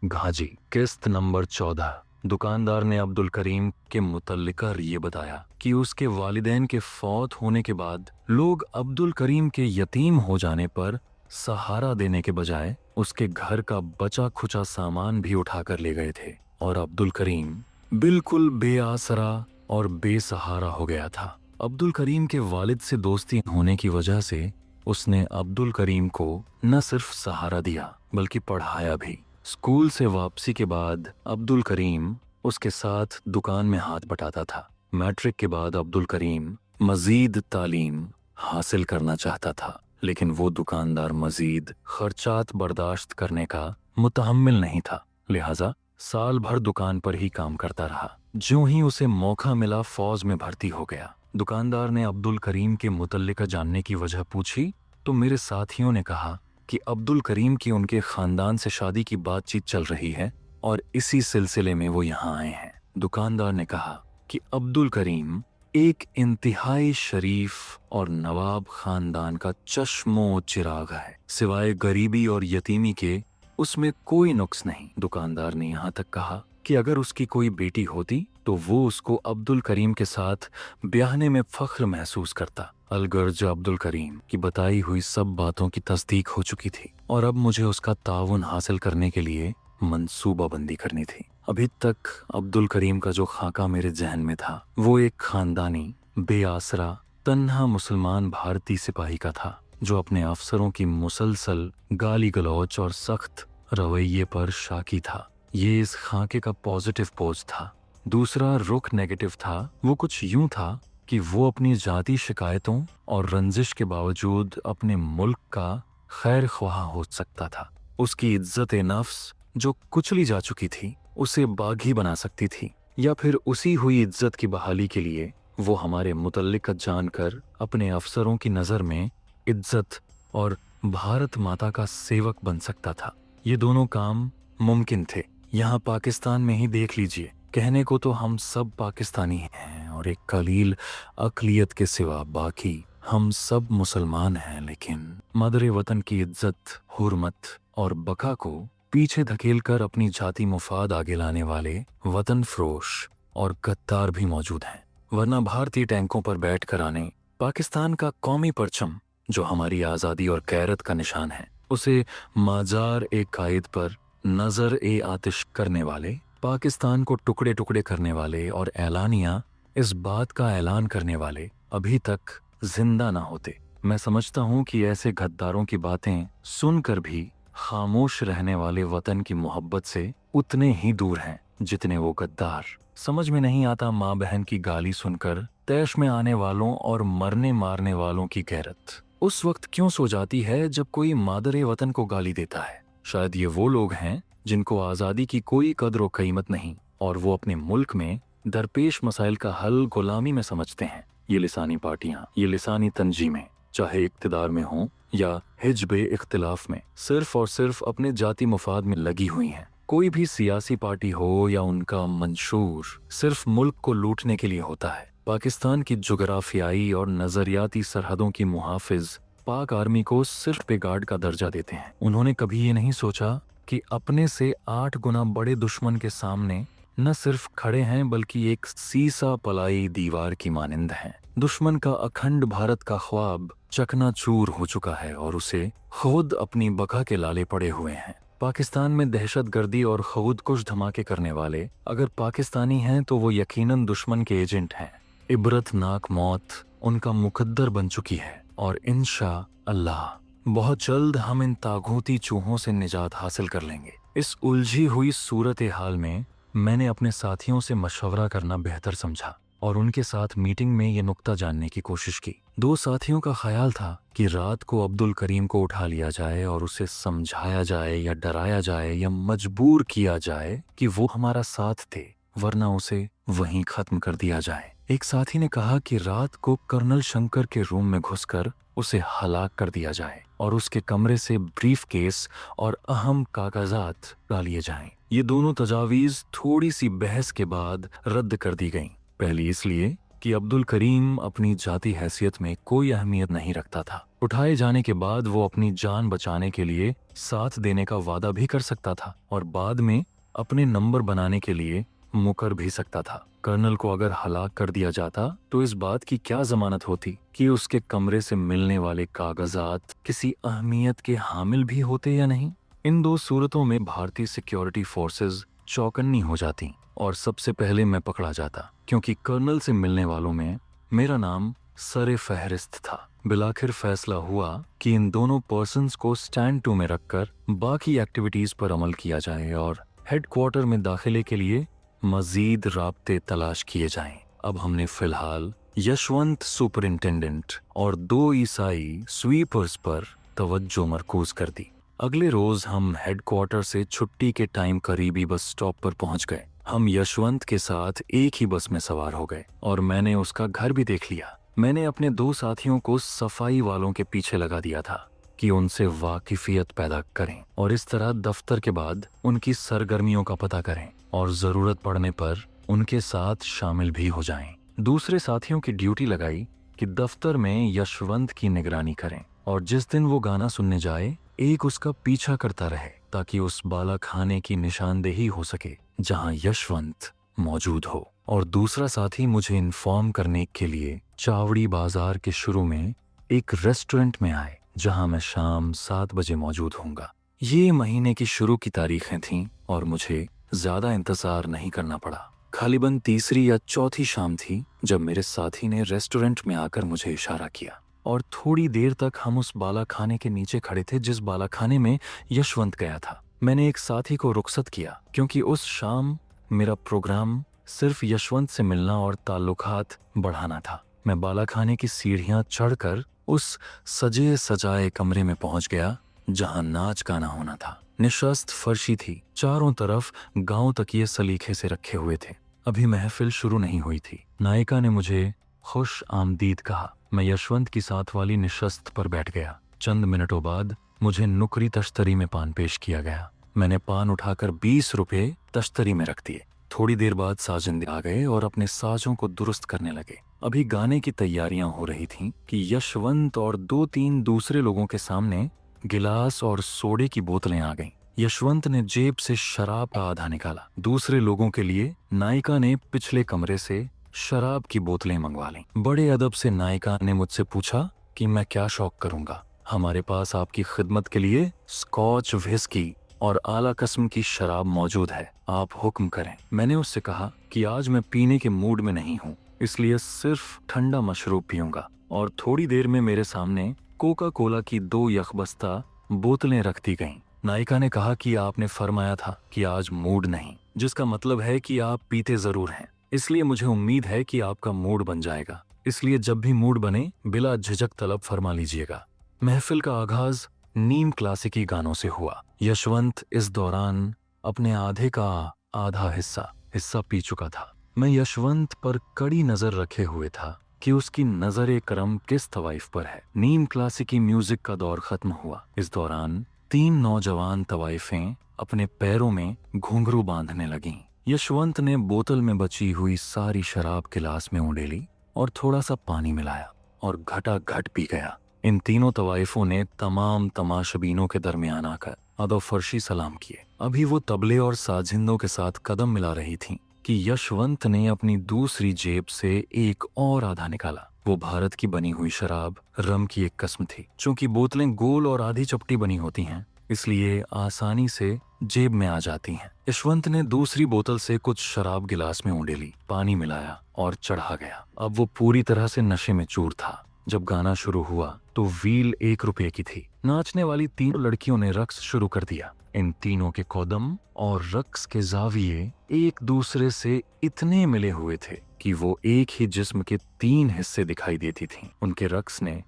घाजी किस्त नंबर 14। दुकानदार ने अब्दुल करीम के मुतल्लिका ये बताया कि उसके वालिदैन के फौत होने के बाद लोग अब्दुल करीम के यतीम हो जाने पर सहारा देने के बजाय उसके घर का बचा खुचा सामान भी उठाकर ले गए थे और अब्दुल करीम बिल्कुल बेआसरा और बेसहारा हो गया था। अब्दुल करीम के वालिद से दोस्ती होने की वजह से उसने अब्दुल करीम को न सिर्फ सहारा दिया बल्कि पढ़ाया भी। स्कूल से वापसी के बाद अब्दुल करीम उसके साथ दुकान में हाथ बटाता था। मैट्रिक के बाद अब्दुल करीम मजीद तालीम हासिल करना चाहता था, लेकिन वो दुकानदार मजीद खर्चात बर्दाश्त करने का मुतहम्मिल नहीं था, लिहाजा साल भर दुकान पर ही काम करता रहा। ज्यों ही उसे मौका मिला फौज में भर्ती हो गया। दुकानदार ने अब्दुल करीम के मुतल्लिका जानने की वजह पूछी तो मेरे साथियों ने कहा कि अब्दुल करीम की उनके खानदान से शादी की बातचीत चल रही है और इसी सिलसिले में वो यहाँ आए हैं। दुकानदार ने कहा कि अब्दुल करीम एक इंतहाई शरीफ और नवाब खानदान का चश्मो चिराग है, सिवाय गरीबी और यतीमी के उसमें कोई नुक्स नहीं। दुकानदार ने यहाँ तक कहा कि अगर उसकी कोई बेटी होती तो वो उसको अब्दुल करीम के साथ ब्याहने में फख्र महसूस करता। अलगर्ज अब्दुल करीम की बताई हुई सब बातों की तस्दीक हो चुकी थी और अब मुझे उसका ताउन हासिल करने के लिए मंसूबाबंदी करनी थी। अभी तक अब्दुल करीम का जो खाका मेरे जहन में था वो एक खानदानी बेआसरा तन्हा मुसलमान भारतीय सिपाही का था जो अपने अफसरों की मुसलसल गाली गलौच और सख्त रवैये पर शाकी था। ये इस खाके का पॉजिटिव पोज था। दूसरा रुख नेगेटिव था। वो कुछ यूं था कि वो अपनी जाती शिकायतों और रंजिश के बावजूद अपने मुल्क का खैर ख्वाह हो सकता था। उसकी इज्जत नफ्स जो कुचली जा चुकी थी उसे बागी बना सकती थी, या फिर उसी हुई इज्जत की बहाली के लिए वो हमारे मुतल्लिका जानकर अपने अफसरों की नज़र में इज्जत और भारत माता का सेवक बन सकता था। ये दोनों काम मुमकिन थे। यहाँ पाकिस्तान में ही देख लीजिए, कहने को तो हम सब पाकिस्तानी हैं और एक कलील अकलियत के सिवा बाकी हम सब मुसलमान हैं, लेकिन मदर वतन की इज्जत, हुर्मत और बका को पीछे धकेलकर अपनी जाति मुफाद आगे लाने वाले वतन फरोश और गद्दार भी मौजूद हैं। वरना भारतीय टैंकों पर बैठकर आने पाकिस्तान का कौमी परचम जो हमारी आज़ादी और गैरत का निशान है, उसे माजार ए कायद पर नजर ए आतिश करने वाले, पाकिस्तान को टुकड़े टुकड़े करने वाले और ऐलानिया इस बात का ऐलान करने वाले अभी तक जिंदा ना होते। मैं समझता हूँ कि ऐसे गद्दारों की बातें सुनकर भी खामोश रहने वाले वतन की मोहब्बत से उतने ही दूर हैं जितने वो गद्दार। समझ में नहीं आता माँ बहन की गाली सुनकर तैश में आने वालों और मरने मारने वालों की गैरत उस वक्त क्यों सो जाती है जब कोई मादरे वतन को गाली देता है। शायद ये वो लोग हैं जिनको आज़ादी की कोई कदर व कीमत नहीं और वो अपने मुल्क में दरपेश मसाइल का हल गुलामी में समझते हैं। ये लिसानी पार्टियां, ये लिसानी तंजीमें, चाहे इक्तदार में हों या हिज्बे इख्तिलाफ में, सिर्फ और सिर्फ अपने जाति मुफाद में लगी हुई हैं। कोई भी सियासी पार्टी हो या उनका मंशूर सिर्फ मुल्क को लूटने के लिए होता है। पाकिस्तान की जुगराफियाई और नजरियाती सरहदों की मुहाफिज पाक आर्मी को सिर्फ बेगार्ड का दर्जा देते हैं। उन्होंने कभी ये नहीं सोचा कि अपने से 8 गुना बड़े दुश्मन के सामने न सिर्फ खड़े हैं बल्कि एक सीसा पलाई दीवार की मानिंद हैं। दुश्मन का अखंड भारत का ख्वाब चकनाचूर हो चुका है और उसे खुद अपनी बका के लाले पड़े हुए हैं। पाकिस्तान में दहशतगर्दी और खुद कुछ धमाके करने वाले अगर पाकिस्तानी हैं तो वो यकीनन दुश्मन के एजेंट हैं। इबरतनाक मौत उनका मुकद्दर बन चुकी है और इंशाअल्लाह बहुत जल्द हम इन तागूती चूहों से निजात हासिल कर लेंगे। इस उलझी हुई सूरत हाल में मैंने अपने साथियों से मशवरा करना बेहतर समझा और उनके साथ मीटिंग में ये नुक्ता जानने की कोशिश की। 2 साथियों का ख्याल था कि रात को अब्दुल करीम को उठा लिया जाए और उसे समझाया जाए या डराया जाए या मजबूर किया जाए कि वो हमारा साथ थे, वरना उसे वहीं खत्म कर दिया जाए। एक साथी ने कहा कि रात को कर्नल शंकर के रूम में घुसकर उसे हलाक कर दिया जाए और उसके कमरे से ब्रीफ केस और अहम कागजात ला लिए जाएं। ये दोनों तजावीज थोड़ी सी बहस के बाद रद्द कर दी गईं। पहली इसलिए कि अब्दुल करीम अपनी जाती हैसियत में कोई अहमियत नहीं रखता था उठाए जाने के बाद वो अपनी जान बचाने के लिए साथ देने का वादा भी कर सकता था और बाद में अपने नंबर बनाने के लिए मुकर भी सकता था। कर्नल को अगर हलाक कर दिया जाता तो इस बात की क्या जमानत होती कि उसके कमरे से मिलने वाले कागजात किसी अहमियत के हामिल भी होते या नहीं। इन दो सूरतों में भारतीय सिक्योरिटी फोर्सेस चौकन्नी हो जाती और सबसे पहले मैं पकड़ा जाता, क्योंकि कर्नल से मिलने वालों में मेरा नाम सरे फहरिस्त था। बिलाखिर फैसला हुआ कि इन दोनों पर्सन्स को स्टैंड 2 में रखकर बाकी एक्टिविटीज पर अमल किया जाए और हेडक्वार्टर में दाखिले के लिए मजीद राब्ते तलाश किए जाएं। अब हमने फिलहाल यशवंत सुपरिंटेंडेंट और 2 ईसाई स्वीपर्स पर तवज्जो मरकूज कर दी। अगले रोज हम हेडक्वार्टर से छुट्टी के टाइम करीबी बस स्टॉप पर पहुंच गए। हम यशवंत के साथ एक ही बस में सवार हो गए और मैंने उसका घर भी देख लिया। मैंने अपने 2 साथियों को सफाई वालों के पीछे लगा दिया था कि उनसे वाकिफियत पैदा करें और इस तरह दफ्तर के बाद उनकी सरगर्मियों का पता करें और जरूरत पड़ने पर उनके साथ शामिल भी हो जाएं। दूसरे साथियों की ड्यूटी लगाई कि दफ्तर में यशवंत की निगरानी करें और जिस दिन वो गाना सुनने जाए एक उसका पीछा करता रहे ताकि उस बाला खाने की निशानदेही हो सके जहां यशवंत मौजूद हो। और दूसरा साथी मुझे इन्फॉर्म करने के लिए चावड़ी बाजार के शुरू में एक रेस्टोरेंट में आए जहां मैं शाम 7 बजे मौजूद होऊंगा। ये महीने की शुरू की तारीखें थीं और मुझे ज्यादा इंतजार नहीं करना पड़ा। खालिबन तीसरी या चौथी शाम थी जब मेरे साथी ने रेस्टोरेंट में आकर मुझे इशारा किया और थोड़ी देर तक हम उस बाला खाने के नीचे खड़े थे जिस बाला खाने में यशवंत गया था। मैंने एक साथी को रुखसत किया क्योंकि उस शाम मेरा प्रोग्राम सिर्फ यशवंत से मिलना और ताल्लुकात बढ़ाना था। मैं बाला खाने की सीढ़ियां चढ़कर उस सजे सजाए कमरे में पहुंच गया जहां नाच गाना होना था। निशस्त फर्शी थी, चारों तरफ गांव तकिए सलीखे से रखे हुए थे। अभी महफिल शुरू नहीं हुई थी। नायिका ने मुझे खुश आमदीद कहा। मैं यशवंत की साथ वाली निशस्त पर बैठ गया। चंद मिनटों बाद मुझे नुकरी तश्तरी में पान पेश किया गया। मैंने पान उठाकर 20 रुपए तश्तरी में रख दिए। थोड़ी देर बाद साजिंदे आ गए और अपने साजों को दुरुस्त करने लगे। अभी गाने की तैयारियां हो रही थीं कि यशवंत और 2-3 दूसरे लोगों के सामने गिलास और सोडे की बोतलें आ गईं। यशवंत ने जेब से शराब का आधा निकाला। दूसरे लोगों के लिए नायिका ने पिछले कमरे से शराब की बोतलें मंगवा लीं। बड़े अदब से नायिका ने मुझसे पूछा कि मैं क्या शौक करूंगा। हमारे पास आपकी खिदमत के लिए स्कॉच व्हिस्की और आला किस्म की शराब मौजूद है, आप हुक्म करें। मैंने उससे कहा कि आज मैं पीने के मूड में नहीं हूँ, इसलिए सिर्फ ठंडा मशरूब पीऊंगा। और थोड़ी देर में मेरे सामने कोका कोला की 2 यखबस्ता बोतलें रख दी गईं। नायिका ने कहा कि आपने फरमाया था कि आज मूड नहीं, जिसका मतलब है कि आप पीते जरूर हैं, इसलिए मुझे उम्मीद है कि आपका मूड बन जाएगा। इसलिए जब भी मूड बने बिला झिझक तलब फरमा लीजिएगा। महफिल का आगाज नीम क्लासिकी गानों से हुआ। यशवंत इस दौरान अपने आधे का आधा हिस्सा पी चुका था। मैं यशवंत पर कड़ी नजर रखे हुए था कि उसकी नजर करम किस तवाइफ पर है। नीम क्लासिकी म्यूजिक का दौर खत्म हुआ। इस दौरान 3 नौजवान तवाइफें अपने पैरों में घुंघरू बांधने लगीं। यशवंत ने बोतल में बची हुई सारी शराब गिलास में उंडेली और थोड़ा सा पानी मिलाया और घटाघट पी गया। इन तीनों तवाइफों ने तमाम तमाशबीनों के दरमियान आकर अदब फर्शी सलाम किए। अभी वो तबले और साजिंदों के साथ कदम मिला रही थीं कि यशवंत ने अपनी दूसरी जेब से एक और आधा निकाला। वो भारत की बनी हुई शराब रम की एक किस्म थी। चूंकि बोतलें गोल और आधी चपटी बनी होती हैं, इसलिए आसानी से जेब में आ जाती हैं। यशवंत ने दूसरी बोतल से कुछ शराब गिलास में उंडेली, पानी मिलाया और चढ़ा गया। अब वो पूरी तरह से नशे में चूर था। जब गाना शुरू हुआ तो व्हील 1 रुपए की थी। नाचने वाली 3 लड़कियों ने रक्स शुरू कर दिया। इन तीनों के कदम और रक्स के जाविये एक दूसरे से इतने मिले हुए थे कि वो एक ही जिस्म के 3 हिस्से दिखाई देती थीं। उनके रक्स ने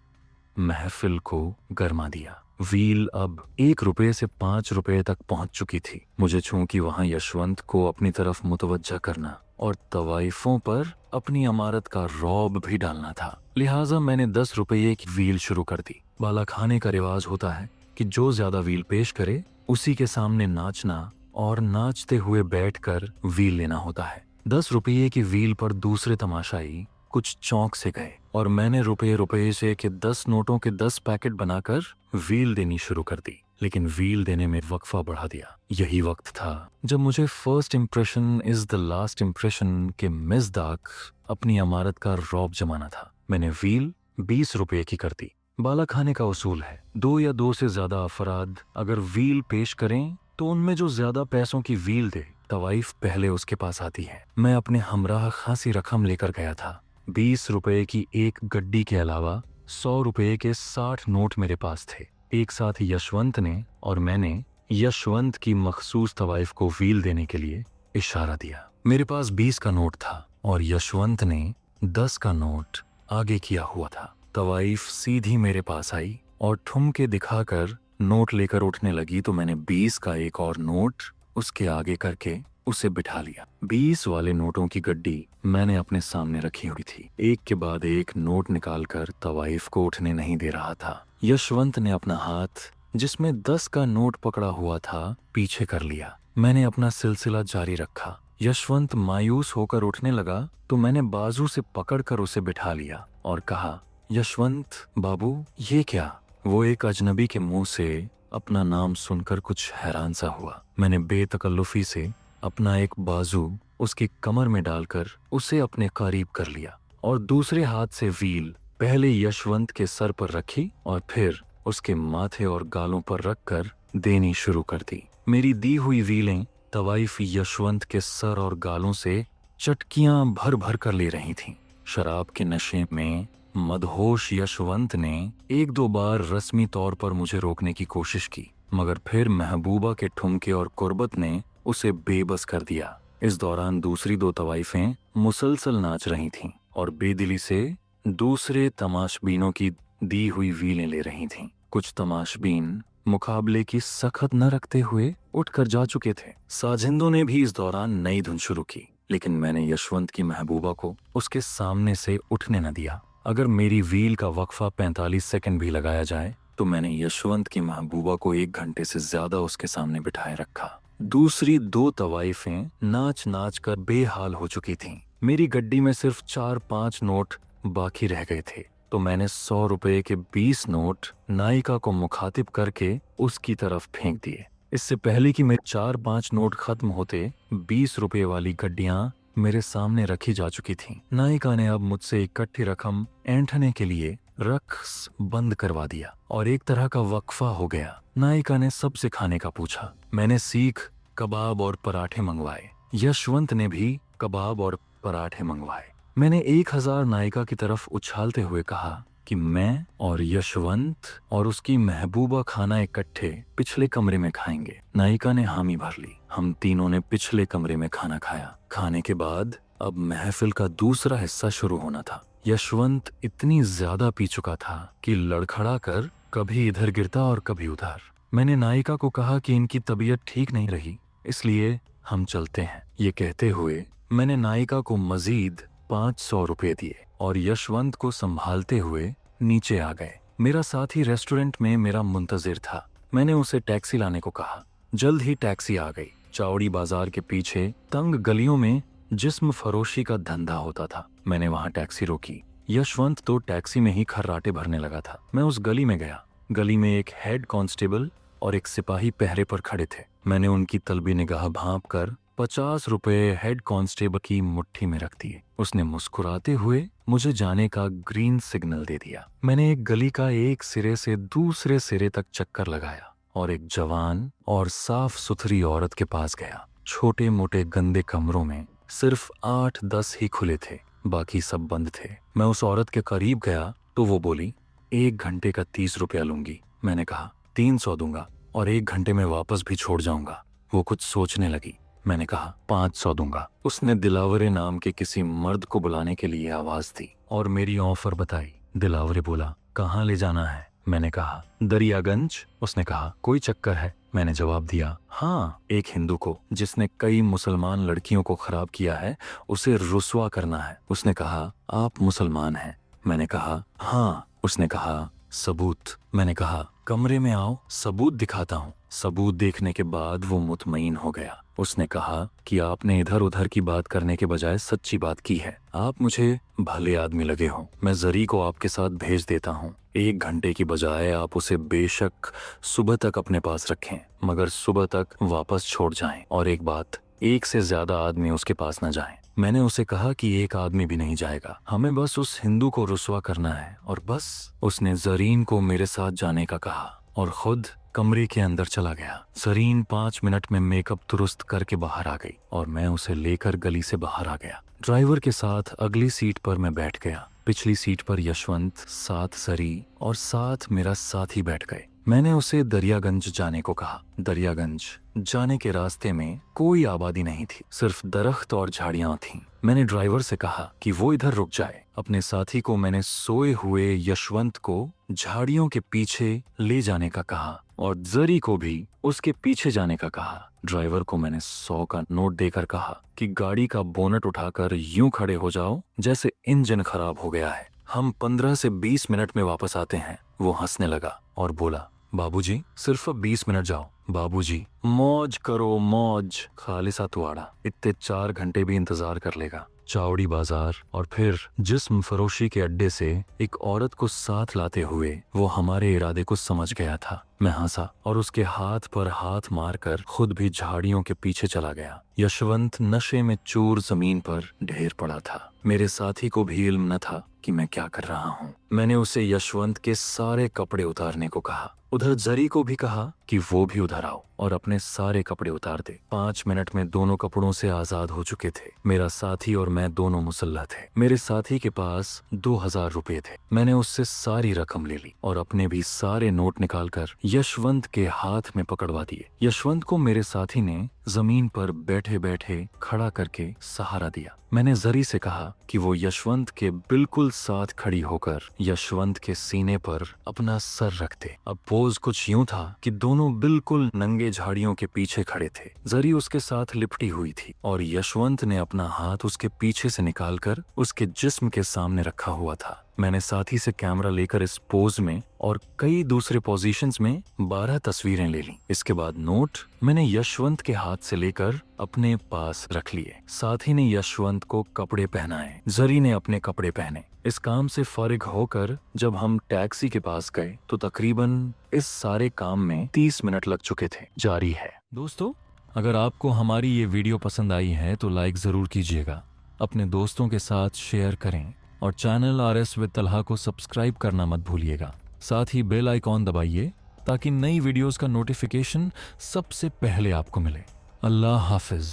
महफिल को गरमा दिया। व्हील अब 1 रुपए से 5 रुपए तक पहुंच चुकी थी। मुझे चूंकि वहां यशवंत को अपनी तरफ मुतवज्जा करना और तवाइफों पर अपनी अमारत का रौब भी डालना था, लिहाजा मैंने 10 रुपये की व्हील शुरू कर दी। बाला खाने का रिवाज होता है कि जो ज्यादा व्हील पेश करे उसी के सामने नाचना और नाचते हुए बैठकर व्हील लेना होता है। 10 रुपये की व्हील पर दूसरे तमाशाई कुछ चौंक से गए और मैंने रुपये रुपये से के 10 नोटों के 10 पैकेट बनाकर व्हील देनी शुरू कर दी। लेकिन व्हील देने में वक्फा बढ़ा दिया। यही वक्त था जब मुझे first impression is the last impression के मिसदाक अपनी अमारत का रौब जमाना था। मैंने व्हील 20 रुपये की कर दी। बाला खाने का उसूल है, 2 या 2 से ज्यादा अफराद अगर व्हील पेश करें तो उनमें जो ज्यादा पैसों की व्हील दे तवाइफ पहले उसके पास आती है। मैं अपने हमराह खासी रकम लेकर गया था। 20 रुपये की एक गड्डी के अलावा 100 रुपये के 60 नोट मेरे पास थे। एक साथ यशवंत ने और मैंने यशवंत की मखसूस तवाइफ को व्हील देने के लिए इशारा दिया। मेरे पास 20 का नोट था और यशवंत ने 10 का नोट आगे किया हुआ था। तवाइफ सीधी मेरे पास आई और ठुमके दिखाकर नोट लेकर उठने लगी तो मैंने 20 का एक और नोट उसके आगे करके उसे बिठा लिया। 20 वाले नोटों की गड्डी मैंने अपने सामने रखी हुई थी। एक के बाद एक नोट निकालकर तवाइफ को उठने नहीं दे रहा था। यशवंत ने अपना हाथ जिसमें 10 का नोट पकड़ा हुआ था पीछे कर लिया। मैंने अपना सिलसिला जारी रखा। यशवंत मायूस होकर उठने लगा तो मैंने बाजू से पकड़कर उसे बिठा लिया और कहा, यशवंत बाबू ये क्या? वो एक अजनबी के मुंह से अपना नाम सुनकर कुछ हैरान सा हुआ। मैंने बेतकल्लुफी से अपना एक बाजू उसकी कमर में डालकर उसे अपने करीब कर लिया और दूसरे हाथ से व्हील पहले यशवंत के सर पर रखी और फिर उसके माथे और गालों पर रखकर देनी शुरू कर दी। मेरी दी हुई व्हीलें तवाइफ यशवंत के सर और गालों से चटकियां भर भर कर ले रही थीं। शराब के नशे में मदहोश यशवंत ने 1-2 बार रस्मी तौर पर मुझे रोकने की कोशिश की, मगर फिर महबूबा के ठुमके और कुर्बत ने उसे बेबस कर दिया। इस दौरान दूसरी 2 तवाइफें मुसलसल नाच रही थीं और बेदिली से दूसरे तमाशबीनों की दी हुई व्हीलें ले रही थीं। कुछ तमाशबीन मुकाबले की सख्त न रखते हुए उठकर जा चुके थे। साजिंदों ने भी इस दौरान नई धुन शुरू की, लेकिन मैंने यशवंत की महबूबा को उसके सामने से उठने न दिया। अगर मेरी व्हील का वक्फा 45 सेकंड भी लगाया जाए तो मैंने यशवंत की महबूबा को 1 घंटे से ज्यादा उसके सामने बिठाए रखा। दूसरी 2 तवाइफें नाच नाच कर बेहाल हो चुकी थीं। मेरी गड्डी में सिर्फ 4-5 नोट बाकी रह गए थे तो मैंने 100 रुपये के 20 नोट नायिका को मुखातिब करके उसकी तरफ फेंक दिए। इससे पहले कि मेरे 4-5 नोट खत्म होते 20 रुपये वाली गड्डियां मेरे सामने रखी जा चुकी थीं। नायिका ने अब मुझसे इकट्ठी रकम ऐंठने के लिए रक्स बंद करवा दिया और एक तरह का वक्फा हो गया। नायिका ने सबसे खाने का पूछा। मैंने सीख, कबाब और पराठे मंगवाए। यशवंत ने भी कबाब और पराठे मंगवाए। मैंने 1000 नायिका की तरफ उछालते हुए कहा कि मैं और यशवंत और उसकी महबूबा खाना इकट्ठे पिछले कमरे में खाएंगे। नायिका ने हामी भर ली। हम तीनों ने पिछले कमरे में खाना खाया। खाने के बाद अब महफिल का दूसरा हिस्सा शुरू होना था। यशवंत इतनी ज्यादा पी चुका था कि लड़खड़ा कर कभी इधर गिरता और कभी उधर। मैंने नायिका को कहा कि इनकी तबीयत ठीक नहीं रही, इसलिए हम चलते हैं। ये कहते हुए मैंने नायिका को मजीद 500 रुपये दिए और यशवंत को संभालते हुए नीचे आ गए। मेरा साथी रेस्टोरेंट में मेरा मुंतजिर था। मैंने उसे टैक्सी लाने को कहा। जल्द ही टैक्सी आ गई। चौड़ी बाजार के पीछे तंग गलियों में जिस्म फरोशी का धंधा होता था। मैंने वहां टैक्सी रोकी। यशवंत तो टैक्सी में ही खर्राटे भरने लगा था। मैं उस गली में गया। गली में एक हेड कांस्टेबल और एक सिपाही पहरे पर खड़े थे। मैंने उनकी तलबी निगाह भांप कर 50 रुपये हेड कांस्टेबल की मुट्ठी में रख दिए। उसने मुस्कुराते हुए मुझे जाने का ग्रीन सिग्नल दे दिया। मैंने एक गली का एक सिरे से दूसरे सिरे तक चक्कर लगाया और एक जवान और साफ सुथरी औरत के पास गया। छोटे मोटे गंदे कमरों में सिर्फ 8-10 ही खुले थे, बाकी सब बंद थे। मैं उस औरत के करीब गया तो वो बोली, 1 घंटे का 30 रुपया लूंगी। मैंने कहा 300 दूंगा और 1 घंटे में वापस भी छोड़ जाऊंगा। वो कुछ सोचने लगी। मैंने कहा 500 दूंगा। उसने दिलावरे नाम के किसी मर्द को बुलाने के लिए आवाज दी और मेरी ऑफर बताई। दिलावरे बोला, कहाँ ले जाना है? मैंने कहा दरियागंज। उसने कहा कोई चक्कर है? मैंने जवाब दिया हाँ, एक हिंदू को जिसने कई मुसलमान लड़कियों को खराब किया है, उसे रुस्वा करना है। उसने कहा आप मुसलमान हैं? मैंने कहा हाँ। उसने कहा सबूत? मैंने कहा कमरे में आओ, सबूत दिखाता हूँ। सबूत देखने के बाद वो मुतमईन हो गया। उसने कहा कि आपने इधर उधर की बात करने के बजाय सच्ची बात की है। आप मुझे भले आदमी लगे हो, मैं जरी को आपके साथ भेज देता हूँ। 1 घंटे की बजाय आप उसे बेशक सुबह तक अपने पास रखें, मगर सुबह तक वापस छोड़ जाएं। और एक बात, 1 से ज्यादा आदमी उसके पास न जाएं। मैंने उसे कहा कि 1 आदमी भी नहीं जाएगा, हमें बस उस हिंदू को रुसवा करना है और बस। उसने जरीन को मेरे साथ जाने का कहा और खुद कमरे के अंदर चला गया। जरीन 5 मिनट में मेकअप दुरुस्त करके बाहर आ गई और मैं उसे लेकर गली से बाहर आ गया। ड्राइवर के साथ अगली सीट पर मैं बैठ गया। पिछली सीट पर यशवंत, साथ सरी और साथ मेरा साथी बैठ गए। मैंने उसे दरियागंज जाने को कहा। दरियागंज जाने के रास्ते में कोई आबादी नहीं थी, सिर्फ दरख्त और झाड़ियां थीं। मैंने ड्राइवर से कहा कि वो इधर रुक जाए। अपने साथी को मैंने सोए हुए यशवंत को झाड़ियों के पीछे ले जाने का कहा और जरी को भी उसके पीछे जाने का कहा। ड्राइवर को मैंने 100 का नोट देकर कहा कि गाड़ी का बोनट उठाकर यूं खड़े हो जाओ जैसे इंजन खराब हो गया है, हम 15 से 20 मिनट में वापस आते हैं। वो हंसने लगा और बोला, बाबूजी सिर्फ 20 मिनट जाओ। बाबूजी मौज करो मौज, खालिसा तुआड़ा इतने 4 घंटे भी इंतजार कर लेगा। चावड़ी बाजार और फिर जिस्म फरोशी के अड्डे से एक औरत को साथ लाते हुए वो हमारे इरादे को समझ गया था। मैं हंसा और उसके हाथ पर हाथ मारकर खुद भी झाड़ियों के पीछे चला गया। यशवंत नशे में चूर जमीन पर ढेर पड़ा था। मेरे साथी को भी इल्म न था कि मैं क्या कर रहा हूँ। मैंने उसे यशवंत के सारे कपड़े उतारने को कहा। उधर जरी को भी कहा कि वो भी उधर आओ और अपने सारे कपड़े उतार दे। 5 मिनट में दोनों कपड़ों से आजाद हो चुके थे। मेरा साथी और मैं दोनों मुसल्लह थे। मेरे साथी के पास 2000 रुपए थे। मैंने उससे सारी रकम ले ली और अपने भी सारे नोट निकालकर यशवंत के हाथ में पकड़वा दिए। यशवंत को मेरे साथी ने जमीन पर बैठे बैठे खड़ा करके सहारा दिया। मैंने जरी से कहा कि वो यशवंत के बिल्कुल साथ खड़ी होकर यशवंत के सीने पर अपना सर रख दे। अब पोज कुछ यूं था कि दोनों बिल्कुल नंगे झाड़ियों के पीछे खड़े थे। जरी उसके साथ लिपटी हुई थी और यशवंत ने अपना हाथ उसके पीछे से निकालकर उसके जिस्म के सामने रखा हुआ था। मैंने साथी से कैमरा लेकर इस पोज में और कई दूसरे पोजीशंस में 12 तस्वीरें ले ली। इसके बाद नोट मैंने यशवंत के हाथ से लेकर अपने पास रख लिए। साथी ने यशवंत को कपड़े पहनाए, जरी ने अपने कपड़े पहने। इस काम से फारिग होकर जब हम टैक्सी के पास गए तो तकरीबन इस सारे काम में 30 मिनट लग चुके थे। जारी है। दोस्तों, अगर आपको हमारी ये वीडियो पसंद आई है तो लाइक जरूर कीजिएगा, अपने दोस्तों के साथ शेयर करें और चैनल RS विद तलहा को सब्सक्राइब करना मत भूलिएगा। साथ ही बेल आइकॉन दबाइए ताकि नई वीडियोस का नोटिफिकेशन सबसे पहले आपको मिले। अल्लाह हाफिज।